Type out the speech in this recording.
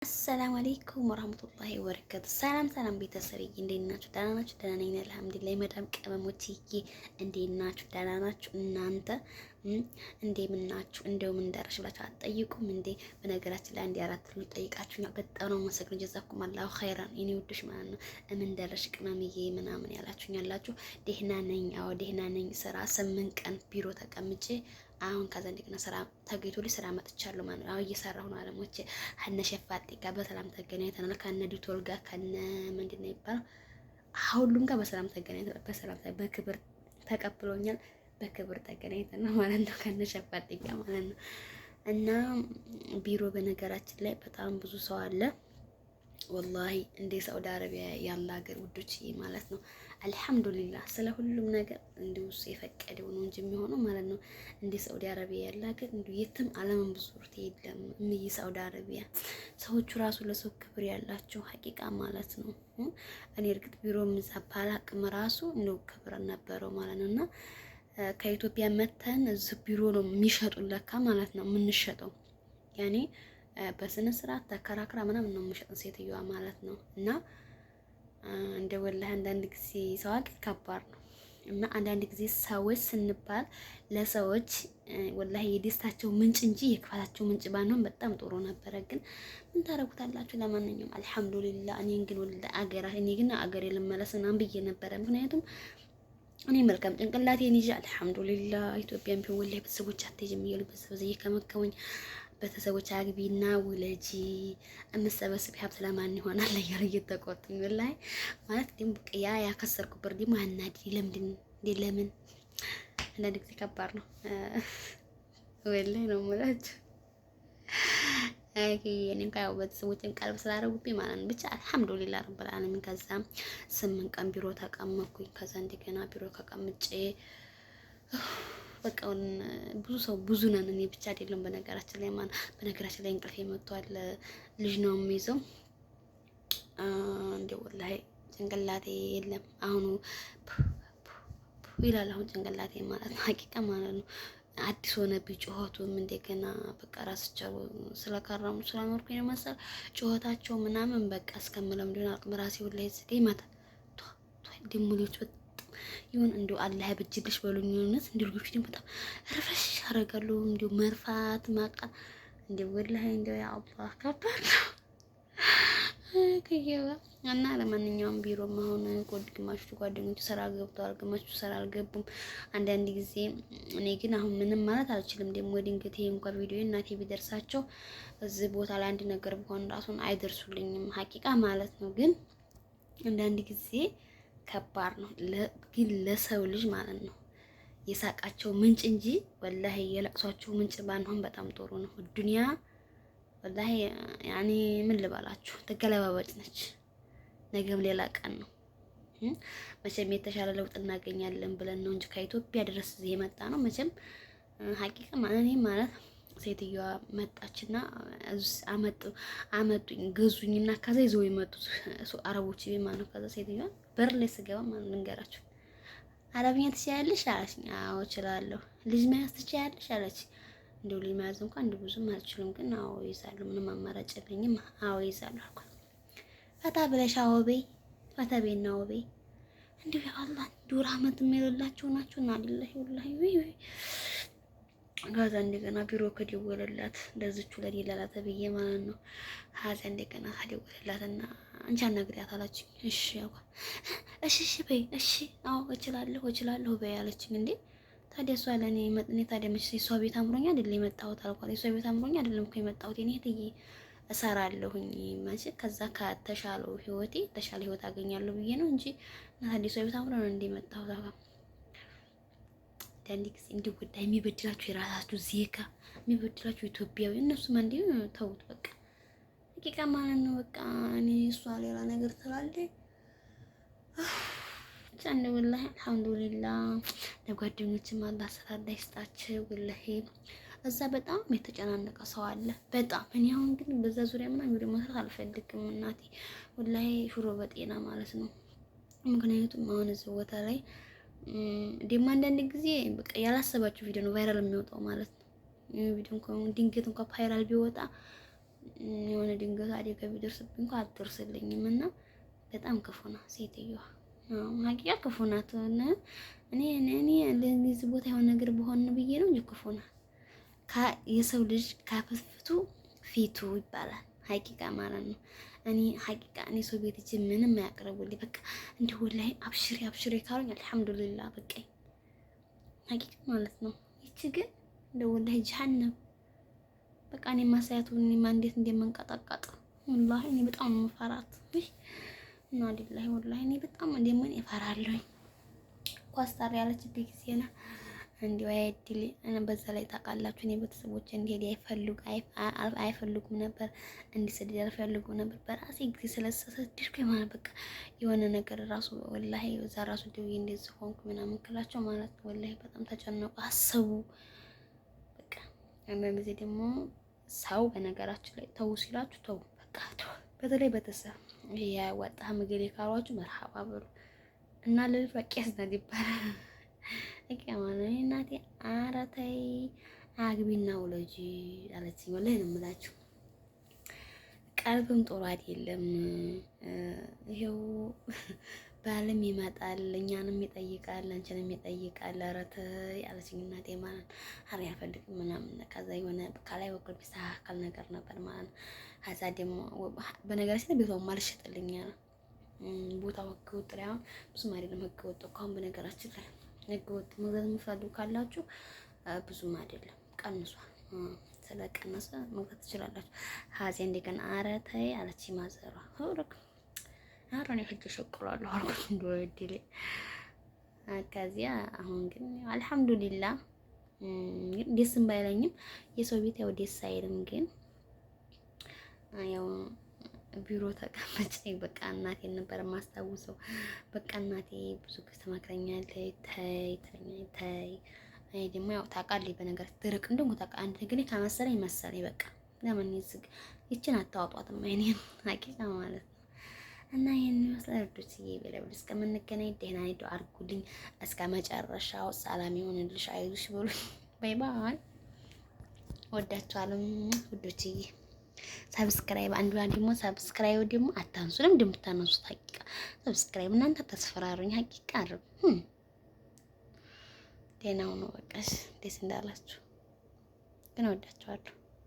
አሰላሙ አለይኩም ወራህመቱላሂ ወበረካቱ። ሰላም ቤተሰብ እንዴት ናችሁ? ደህና ናችሁ? ደህና ነኝ አልሐምዱሊላህ። መዳም ቅመሞችዬ እንዴት ናችሁ? ደህና ናችሁ? እናንተ እንደምን ናችሁ? እንደው ምን ደረሽ ብላችሁ አትጠይቁም እንዴ? በነገራችን ላይ አንድ አራት ጠይቃችሁኛል። በጣም ነው የማመሰግነው። ጀዛኩም አላሁ ኸይራን የኔ ውዶች ማለት ነው። ምን ደረሽ ቅመምዬ ምናምን ያላችሁኝ ያላችሁ፣ ደህና ነኝ። አዎ ደህና ነኝ። ስራ 8 ቀን ቢሮ ተቀምጬ አሁን ከዛ እንደገና ስራ ተገኝቶልኝ ስራ መጥቻለሁ ማለት ነው። አሁን እየሰራሁ ነው። አለሞቼ ሀነ ሸፋጤ ጋር በሰላም ተገናኝተናል። ከነ ዲቶል ጋር ከነ ምንድን ነው የሚባለው ሁሉም ጋር በሰላም ተገናኝተናል። በሰላም በክብር ተቀብሎኛል። በክብር ተገናኝተናል ማለት ነው። ከነ ሸፋጤ ጋር ማለት ነው። እና ቢሮ በነገራችን ላይ በጣም ብዙ ሰው አለ። ወላሂ እንደ ሳውዲ አረቢያ ያለ ሀገር ውዶች ማለት ነው። አልሐምዱሊላህ ስለ ሁሉም ነገር እንዲሁ የፈቀደው ነው እንጂ የሚሆነው ማለት ነው። እንደ ሳውዲ አረቢያ ያለ ሀገር እንዲሁ የትም ዓለምን ብዙርት የለም። እምዬ ሳውዲ አረቢያ ሰዎቹ ራሱ ለሰው ክብር ያላቸው ሀቂቃ ማለት ነው። እኔ እርግጥ ቢሮ ምዛ ባላቅም ራሱ እንደው ክብር ነበረው ማለት ነው። እና ከኢትዮጵያ መተን እዚህ ቢሮ ነው የሚሸጡን ለካ ማለት ነው የምንሸጠው ያኔ በስነ ስርዓት ተከራክራ ምናምን ነው የምሸጥ ሴትዮዋ ማለት ነው። እና እንደ ወላሂ አንዳንድ ጊዜ ሰው ሀገር ከባድ ነው። እና አንዳንድ ጊዜ ሰዎች ስንባል ለሰዎች ወላሂ የደስታቸው ምንጭ እንጂ የክፋታቸው ምንጭ ባንሆን በጣም ጥሩ ነበረ። ግን ምን ታረጉታላችሁ? ለማንኛውም አልሐምዱሊላህ። እኔ ግን አገሬ ልመለስ ምናምን ብዬ ነበረ። ምክንያቱም እኔ መልካም ጭንቅላቴን ይዤ አልሐምዱሊላህ ኢትዮጵያም ቢሆን ወላሂ ቤተሰቦች አትሄጂም እያሉ ቤተሰብ እየከመከሙኝ ቤተሰቦች አግቢና ውለጂ እምሰበስብ ሀብት ለማን ይሆናል እያሉ እየተቆጡኝ ወላሂ ማለት ደግሞ ያ ያከሰርኩበት ደግሞ አናዲ ለምን አንዳንድ ጊዜ ከባድ ነው ወላሂ ነው የምላችሁ። እኔ እንኳን ያው ቤተሰቦችን ቀልብ ስላደረጉብኝ ማለት ነው። ብቻ አልሐምዱሊላህ ረብል ዓለሚን። ከዛ 8 ቀን ቢሮ ተቀመጥኩኝ። ከዛ እንደገና ቢሮ ተቀምጬ በቃ ብዙ ነን። እኔ ብቻ አይደለም በነገራችን ላይ በነገራችን ላይ እንቅልፍ መጥቷል። ልጅ ነው የሚይዘው እንደ ወላሂ ጭንቅላቴ የለም አሁኑ ይላል። አሁን ጭንቅላቴ ማለት ነው ሀቂቃ ማለት ነው። አዲስ ሆነብኝ ጩኸቱም እንደገና በቃ ራስቸው ስለከረሙ ስለኖርኩኝ ነው መሰል ጩኸታቸው ምናምን በቃ እስከምለው እንደሆነ አቅም ራሴ ወላሂ ዝገኝ ማታ ደሙሎች ይሁን እንደው አላህ ያብጅልሽ በሉኝ። የሆነት እንደ ልጆች ደግሞ በጣም ረፈሽ ያደርጋሉ። እንደው መርፋት ማቃል እንደው ወላሂ እንደው ያ አላህ ከባድ ነው ከየዋ እና ለማንኛውም ቢሮም አሁን ግማሹ ጓደኞቹ ስራ ገብተዋል፣ ግማሹ ስራ አልገቡም። አንዳንድ ጊዜ እኔ ግን አሁን ምንም ማለት አልችልም። ደግሞ ድንገት ይሄ እንኳን ቪዲዮ እናቴ ቢደርሳቸው እዚህ ቦታ ላይ አንድ ነገር ቢሆን ራሱን አይደርሱልኝም ሀቂቃ ማለት ነው። ግን አንዳንድ ጊዜ ከባድ ነው። ግን ለሰው ልጅ ማለት ነው የሳቃቸው ምንጭ እንጂ ወላሂ የለቅሷቸው ምንጭ ባንሆን በጣም ጥሩ ነው። ዱንያ ወላሂ ያኔ ምን ልበላችሁ ተገለባባጭ ነች። ነገም ሌላ ቀን ነው። መቼም የተሻለ ለውጥ እናገኛለን ብለን ነው እንጂ ከኢትዮጵያ ድረስ እዚህ የመጣ ነው። መቼም ሀቂቃ ማለት ሴትዮዋ መጣችና አመጡኝ ገዙኝና ከዛ ይዘው የመጡት አረቦች ማለት ነው። ከዛ ሴትዮዋ በር ላይ ስገባ ማለት ልንገራችሁ አረብኛ ትችያለሽ አለችኝ። አዎ እችላለሁ። ልጅ መያዝ ትችያለሽ አለች። እንደው ልጅ መያዝ እንኳን እንደው ብዙም አልችልም፣ ግን አዎ ይዛለሁ። ምንም አማራጭ የለኝም። አዎ ይዛለሁ አልኳት። ፈታ ብለሽ አዎ በይ፣ ፈታ በይና አዎ በይ። እንደው ያ አላህ ዱር አመት የሚልላቸው ናቸው እና አይደለህ ወላሂ ወይ ጋዛ እንደገና ቢሮ ከደወለላት እንደዚቹ ለሌላ ተብዬ ማለት ነው። ሀዛ እንደገና ከደወለላትና አንቺ አናግሪያት አላችኝ። እሺ አልኳት። እሺ በይ እሺ አዎ እችላለሁ በይ አለችኝ። እንዴ ታዲያ እሷ ለኔ ታዲያ መቼ እሷ ቤት አምሮኛ አይደል የመጣሁት አልኳት። እሷ ቤት አምሮኛ አይደለም እኮ የመጣሁት እኔ እህትዬ እሰራለሁኝ መቼ ከዛ ከተሻለው ህይወቴ ተሻለ ህይወት አገኛለሁ ብዬ ነው እንጂ ታዲያ እሷ ቤት አምሮ ነው እንደ የመጣሁት አልኳት። አንዳንድ ጊዜ እንዲህ ጉዳይ የሚበድላችሁ የራሳችሁ ዜጋ የሚበድላችሁ ኢትዮጵያዊ እነሱም እንዲሁ ተውት በቃ ደቂቃ ማለት ነው። በቃ እኔ እሷ ሌላ ነገር ትላለች ብቻ እንደው ወላሂ አልሐምዱሊላህ። ለጓደኞችም አላህ ሰላም ይስጣቸው። ወላሂ እዛ በጣም የተጨናነቀ ሰው አለ በጣም። እኔ አሁን ግን በዛ ዙሪያ ምናምን ቪዲዮ መስራት አልፈልግም እናቴ ወላሂ ሽሮ በጤና ማለት ነው። ምክንያቱም አሁን እዚህ ቦታ ላይ ደግሞ አንዳንድ ጊዜ በቃ ያላሰባችሁ ቪዲዮ ነው ቫይራል የሚወጣው ማለት ነው። ቪዲዮ እንኳን ድንገት እንኳን ቫይራል ቢወጣ የሆነ ድንገት አደጋ ቢደርስብኝ እንኳን አትደርስልኝም እና በጣም ክፉ ናት ሴትዮዋ። ሀቂቃ ክፉ ናት። እኔ ለዚህ ቦታ የሆነ ነገር በሆነ ብዬ ነው እንጂ ክፉ ናት። የሰው ልጅ ካፍፍቱ ፊቱ ይባላል። ሀቂቃ ማለት ነው። እኔ ሰው ቤት እጅ ምንም አያቀርቡልኝ። በቃ እንዲሁ ወላሂ አብሽሪ አብሽሪ ካሉኝ አልሐምዱሊላህ በቃኝ። ሀቂቃ ማለት ነው። ይቺ ግን እንደ ወላሂ ጀሀነም በቃ እኔ ማሳያቱ እኔማ እንዴት እንደምንቀጠቀጥ ወላሂ እኔ በጣም ነው የምፈራት። እና ዲላሂ ወላሂ እኔ በጣም እንደምን እፈራለሁኝ። ኳስታር ያለችበት ጊዜ ነው እንዲሁ አይድል በዛ ላይ ታውቃላችሁ፣ እኔ ቤተሰቦቼ እንዲሄድ አይፈልጉም ነበር፣ እንዲሰደድ አይፈልጉም ነበር። በራሴ ጊዜ ስለተሰደድኩ ማለት በቃ የሆነ ነገር ራሱ ወላሂ እዛ ራሱ ደውዬ እንደዚህ ሆንኩ ምናምን ክላቸው ማለት ነው። ወላሂ በጣም ተጨነቁ፣ አሰቡ። በቃ አንዳንድ ጊዜ ደግሞ ሰው በነገራችን ላይ ተው ሲላችሁ ተው በቃ ተው። በተለይ ቤተሰብ ያዋጣ ምግብ ካሏችሁ መርሐባ በሉ እና ለልጅ በቂያስ ነው ይባላል። እቂያማነ እናቴ ኧረ ተይ አግቢና ውለጂ አለችኝ። ወላሂ ነው የምላችሁ። ቀልብም ጥሩ አይደለም። ይሄው ባልም ይመጣል፣ እኛንም ይጠይቃል፣ አንቺንም ይጠይቃል። ኧረ ተይ አለችኝ እናቴ ማለት ነው። ኧረ አልፈልግም ምናምን ከዛ የሆነ ከላይ በኩል ቢስተካከል ነገር ነበር ማለት ነው። ከዛ ደግሞ በነገራችን ላይ ቤቷም አልሸጥልኛል። ቦታው ህገወጥ ላይ አሁን ብዙም አይደለም ህገወጥ እኮ አሁን በነገራችን ላይ ህገወጥ መግዛት የምትፈልጉ ካላችሁ ብዙም አይደለም ቀንሷል። ስለቀነሰ መግዛት ትችላላችሁ። ሀዜ እንደገና ኧረ ተይ አለች ማዘሯ። ሁሩክ ኧረ እኔ ሂጅ እሸቅላለሁ አልኩት እንደወደለ። ከዚያ አሁን ግን አልሐምዱሊላህ ደስም ባይለኝም የሰው ቤት ያው ደስ አይልም። ግን ያው ቢሮ ተቀመጨ በቃ እናቴን ነበር የማስታውሰው። በቃ እናቴ ብዙ ጊዜ ትመክረኛለች፣ ተይ ትለኛለች፣ ተይ። እኔ ደግሞ ያው ታውቃለች በነገር ድርቅ እንደውም ታውቃለች። አንድ ነገር ከመሰለኝ መሰለኝ በቃ ለምን ይዝግ ይችን አታዋጧትም አይኔን ሀቂቃ ማለት ነው። እና ይሄን ይመስላል ዱትዬ በለብል እስከምንገናኝ ደህና ሄዶ አድርጉልኝ። እስከ መጨረሻው ሰላም ይሁንልሽ፣ አይዞሽ በሉኝ። ባይ ባይ። ወዳችኋለሁ ውዶችዬ። ሰብስክራይብ አንዱ ደግሞ ሰብስክራይብ ደግሞ አታንሱ። ለምን እንደምታነሱት ሀቂቃ ሰብስክራይብ እናንተ ተስፈራሩኝ ሀቂቃ አርብ ደህናው ነው በቃ ደስ እንዳላችሁ ግን ወዳችኋለሁ።